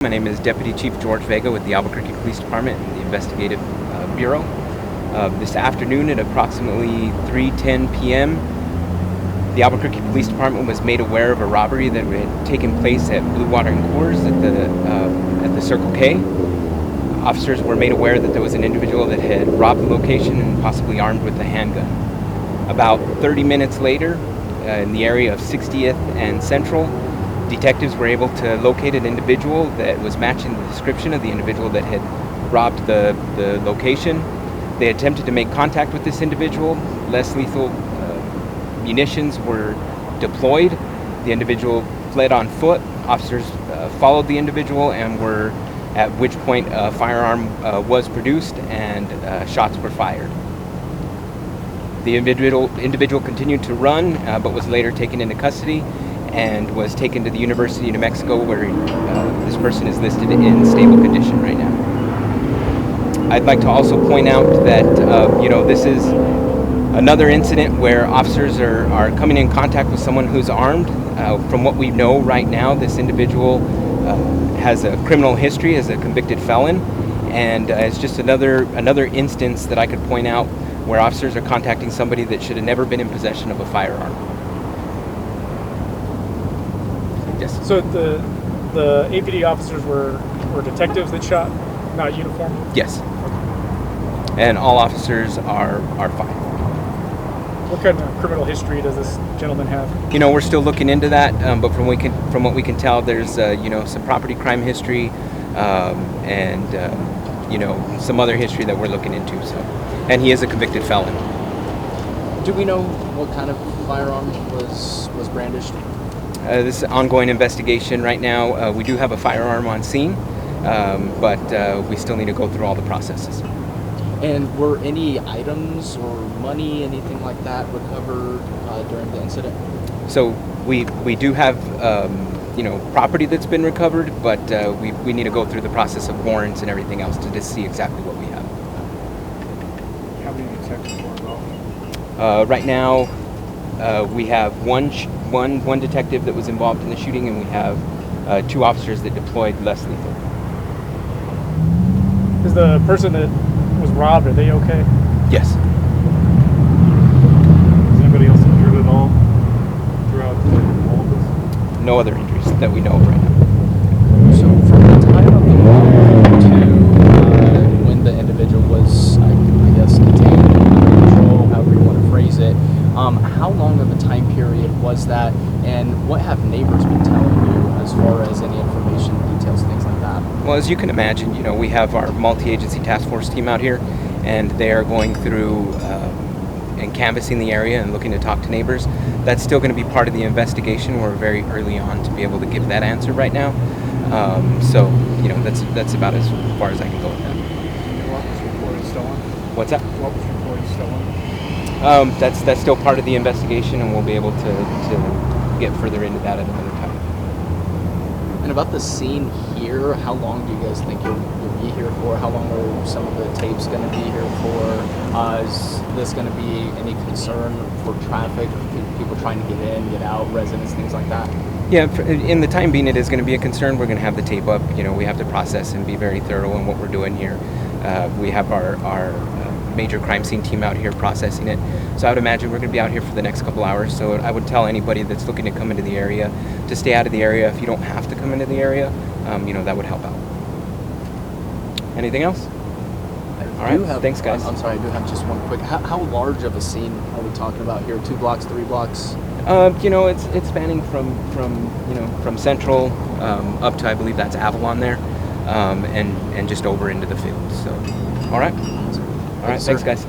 My name is Deputy Chief George Vega with the Albuquerque Police Department and the Investigative Bureau. This afternoon at approximately 3:10 p.m., the Albuquerque Police Department was made aware of a robbery that had taken place at Blue Water and Coors at the Circle K. Officers were made aware that there was an individual that had robbed the location and possibly armed with a handgun. About 30 minutes later, in the area of 60th and Central, detectives were able to locate an individual that was matching the description of the individual that had robbed the location. They attempted to make contact with this individual. Less lethal munitions were deployed. The individual fled on foot. Officers followed the individual and were, at which point a firearm was produced and shots were fired. The individual continued to run, but was later taken into custody and was taken to the University of New Mexico, where this person is listed in stable condition right now. I'd like to also point out that this is another incident where officers are coming in contact with someone who's armed. From what we know right now, this individual has a criminal history as a convicted felon, and it's just another instance that I could point out where officers are contacting somebody that should have never been in possession of a firearm. Yes. So the APD officers were detectives that shot, not uniformed? Yes. And all officers are fine. What kind of criminal history does this gentleman have? We're still looking into that, but from what we can tell, there's some property crime history, and some other history that we're looking into. So, and he is a convicted felon. Do we know what kind of firearm was brandished? This is an ongoing investigation right now. We do have a firearm on scene, but we still need to go through all the processes. And were any items or money, anything like that, recovered during the incident? So we do have property that's been recovered, but we need to go through the process of warrants and everything else to just see exactly what we have. How many detectives were involved? Right now, we have one detective that was involved in the shooting, and we have 2 officers that deployed less lethal. Is the person that was robbed, are they okay? Yes. Is anybody else injured at all throughout all of this? No other injuries that we know of right now. So from the time of the robbery to when the individual was, I guess, detained under control, however you want to phrase it, how long of a time period was that, and what have neighbors been telling you as far as any information, details, things like that? Well, as you can imagine, we have our multi-agency task force team out here, and they are going through and canvassing the area and looking to talk to neighbors. That's still going to be part of the investigation. We're very early on to be able to give that answer right now. That's about as far as I can go with that. What was reported stolen? What's that? What was reported stolen? That's still part of the investigation, and we'll be able to get further into that at another time. And about the scene here, how long do you guys think you'll be here for? How long are some of the tapes going to be here for? Is this going to be any concern for traffic, people trying to get in, get out, residents, things like that? Yeah, in the time being, it is going to be a concern. We're going to have the tape up. We have to process and be very thorough in what we're doing here. We have our major crime scene team out here processing it. So I would imagine we're going to be out here for the next couple hours. So I would tell anybody that's looking to come into the area to stay out of the area. If you don't have to come into the area, that would help out. Anything else? All right. Thanks, guys. I'm sorry, I do have just one quick. How large of a scene are we talking about here? 2 blocks, 3 blocks? It's spanning from Central up to, I believe that's Avalon there, and just over into the field. So, all right. All right. Thanks, guys.